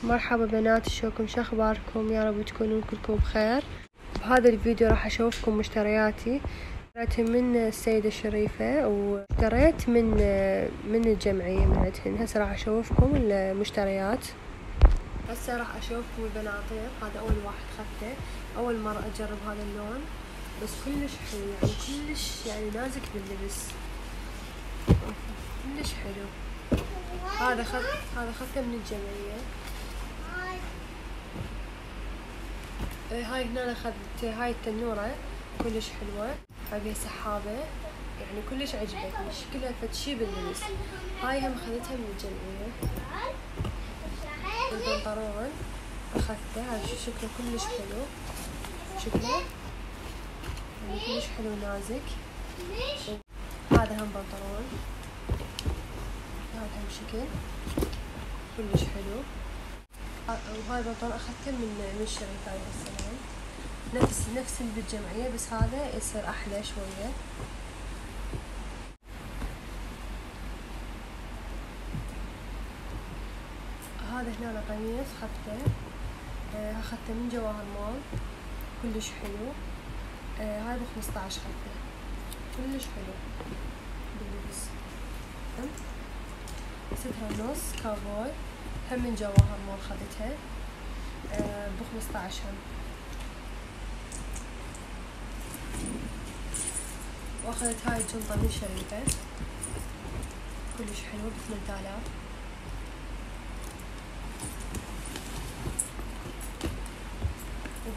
مرحبا بنات، شلونكم؟ شو اخباركم؟ يا رب تكونون كلكم بخير. بهذا الفيديو راح اشوفكم مشترياتي. اشتريت من السيدة الشريفة واشتريت من الجمعية من عندهن. هسه راح اشوفكم المشتريات. هسه راح اشوفكم البناطيل. هذا اول واحد خدته، اول مرة اجرب هذا اللون، بس كلش حلو يعني كلش يعني نازك باللبس، كلش حلو. هذا خدته من الجمعية. هاي هنا أنا أخذت هاي التنورة كلش حلوة، هاي بيها سحابة يعني كلش عجبتني، شكلها فد شي باللبس. هاي هم أخذتها من الجمعية. البنطلون أخذته، هاي شكله كلش حلو، شكله يعني كلش حلو نازك. هذا هم بنطلون، هذا هم شكل كلش حلو. وهاي البنطلون أخذته من الشريفة عليه السلام، نفس اللي بالجمعية، بس هذا يصير أحلى شوية. هذا هنا قميص أخذته من جواهر مول، كلش حلو. هاي ب15 خدته، كلش حلو باللبس. سترة ونص كاوبوي هم من جواهر مول خدتها ب15 هم. واخذت هاي الجنطة من شريفة، كلش حلو ب8000.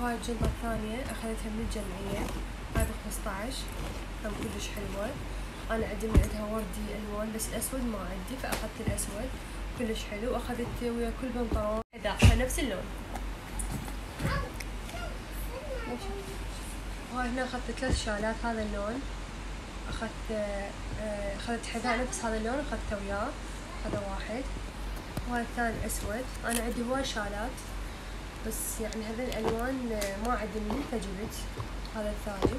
وهاي الجنطة الثانية أخذتها من الجمعية، هاي ب15 هم كلش حلوة. أنا عندي من عندها وردي ألوان، بس الأسود ما عندي فأخذت الأسود، كلش حلو. أخذت ويا كل بنطلون حذاء نفس اللون. وهاي هنا أخذت 3 شالات هذا اللون، أخذت حذاء نفس هذا اللون أخذته وياه، هذا واحد. وهذا الثاني أسود. أنا عندي هواي شالات بس يعني هذه الألوان ما عندي مني فجبت هذا الثاني،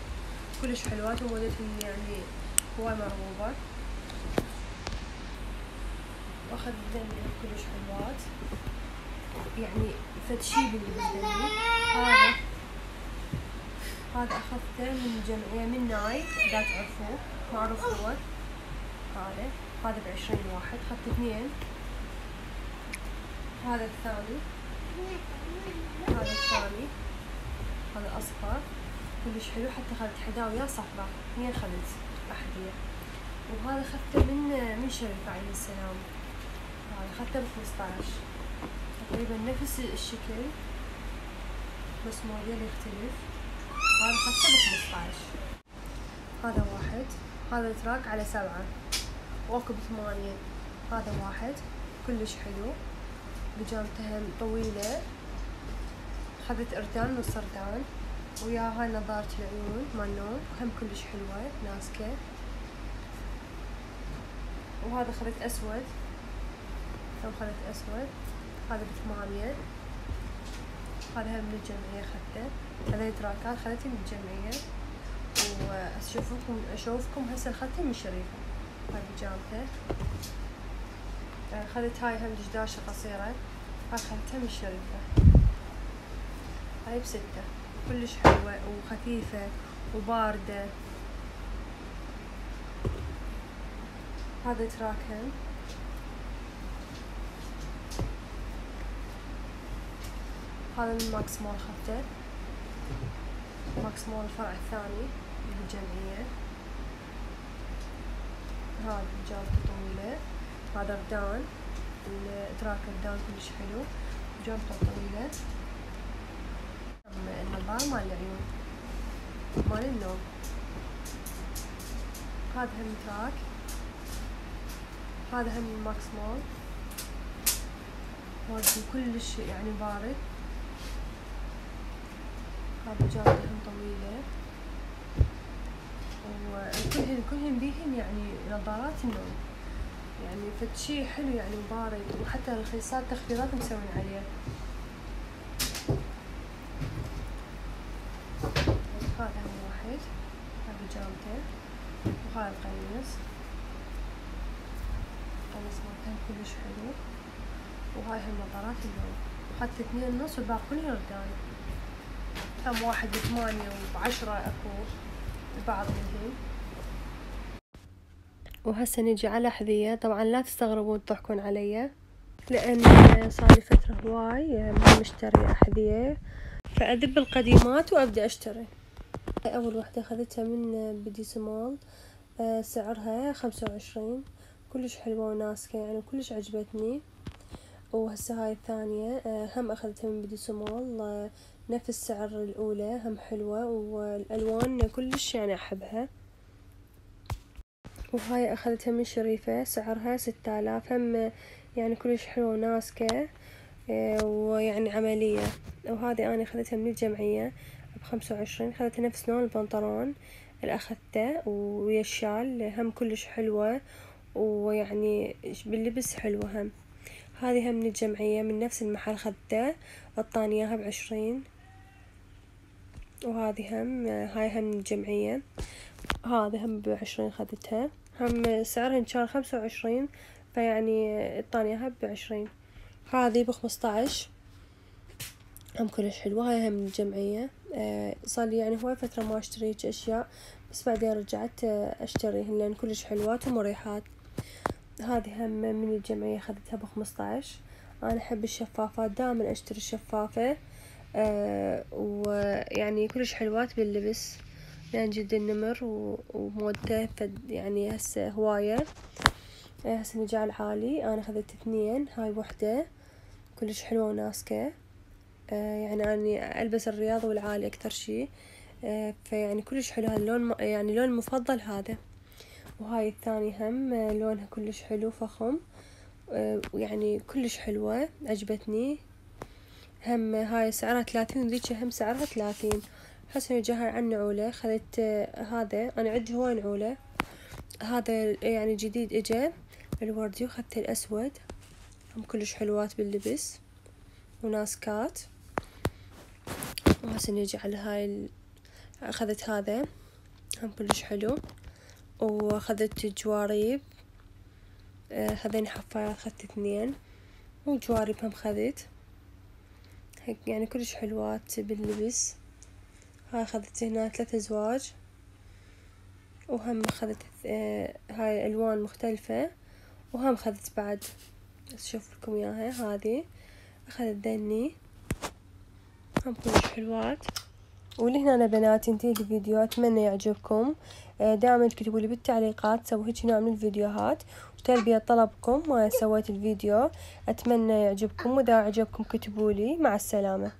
كلش حلوات ومودتهم يعني هواي مرغوبة. واخذ ذني كلش حلوات يعني فد شي باللبس ذني. هذا أخذته من جمعية من ناي، إذا تعرفوه معروف هو. هذا ب20 واحد، أخذت 2. هذا الثاني، هذا أصفر كلش حلو، حتى أخذت حذاء وياه صفرة، 2 أخذت أحذية. وهذا أخذته من شريفة عليه السلام، هذا أخذته ب15 تقريبا نفس الشكل بس موديل يختلف. هذا أخذته ب15. هذا واحد، هذا تراك على 7 واكو ب8. هذا واحد كلش حلو، بيجامته طويلة، أخذت إردان نص إردان ويا هاي نظارة العيون مال نوم هم كلش حلوة ناسكة. وهذا أخذت أسود، هذا ب8. هذا هم من الجمعية أخذته، هذين تراكات أخذتهم من الجمعية. وأشوفكم هسه أخذته من شريفة. هاي بيجامته. أخذت هاي هم دشداشة قصيرة، هاي أخذتها من شريفة، هاي ب6، كلش حلوة وخفيفة وباردة. هذا تراكم، هذا من ماكس مول أخذته، ماكس مول الفرع الثاني بالجمعية. هذا جامته طويلة، هذا ردان، التراك ردان كلش حلو وجامته طويلة. النظارة مال العيون مال النوم. هذا هم تراك، هذا هم من ماكس مول، هذا كلش يعني بارد. هذا جامته هم طويلة، وكلهن بيهن يعني نظارات النوم، يعني فد شي حلو يعني بارد، وحتى الرخيصات تخفيضات مسوين عليه. هذا هم واحد، هذا جامته. وهذا القميص مالته كلش حلو، وهاي هم نظارات اللون، أخذت 2.5 والباقي كله رداني. هم 1 ب8 و10 اكو البعض منهن. وهسه نجي على أحذية. طبعا لا تستغربون تضحكون علي، لأن صارلي فترة هواي ما مشتري أحذية، فأذب القديمات وأبدأ أشتري. أول وحدة أخذتها من بديس مول، سعرها 25، كلش حلوة وناسكة يعني، كلش عجبتني. وهسه هاي الثانية هم أخذتها من بديس مول، نفس السعر الأولى، هم حلوة والألوان كلش يعني أحبها. وهاي أخذتها من شريفة، سعرها 6000، هم يعني كلش حلوة وناسكة ويعني عملية. وهذه أنا أخذتها من الجمعية ب25، أخذتها نفس لون البنطلون اللي أخذته ويا الشال، هم كلش حلوة ويعني باللبس حلوة. هم هذه هم من الجمعية من نفس المحل أخذته، عطاني إياها ب20. وهذه هم هاي هم من الجمعية، هذه هم ب20 أخذتها، هم سعرهن كان 25، فيعني عطاني إياها ب20. هذه ب15، هم كلش حلوة. هاي هم من الجمعية. صار لي يعني هواي فترة ما اشتري هيج اشياء، بس بعدين رجعت اشتريهن لان كلش حلوات ومريحات. هذه هم من الجمعية اخذتها ب15. انا احب الشفافات، دائما اشتري الشفافة، ويعني كلش حلوات باللبس لان جدا نمر ومودته يعني هسه هواية. هسه نجي على العالي، انا اخذت 2، هاي وحدة كلش حلوة وناسكة، يعني أني ألبس الرياض والعالي أكثر شي، فيعني كلش حلو هاللون، يعني لون مفضل هذا. وهاي الثاني هم لونها كلش حلو فخم، ويعني كلش حلوة عجبتني. هم هاي سعرها 30 وذيك هم سعرها 30. هسه نجي هاي عن نعولة، خذت هذا، أنا عندي هواي نعولة، هذا يعني جديد اجا الوردي، وخذت الأسود، هم كلش حلوات باللبس وناسكات. وهسه نجي على هاي أخذت هذا، هم كلش حلو. وأخذت جواريب، هذين حفايات أخذت 2، وجواريب هم خذت، هيك يعني كلش حلوات باللبس. هاي أخذت هنا 3 أزواج، وهم أخذت هاي ألوان مختلفة، وهم أخذت بعد أشوف لكم إياها. هذه أخذت ذني، هم كلش حلوات. ولهنا أنا بناتي انتهي الفيديو، أتمنى يعجبكم. دائما تكتبوا لي بالتعليقات سوي هيك نوع من الفيديوهات، وتلبية طلبكم ما سويت الفيديو. أتمنى يعجبكم، وإذا عجبكم كتبوا لي. مع السلامة.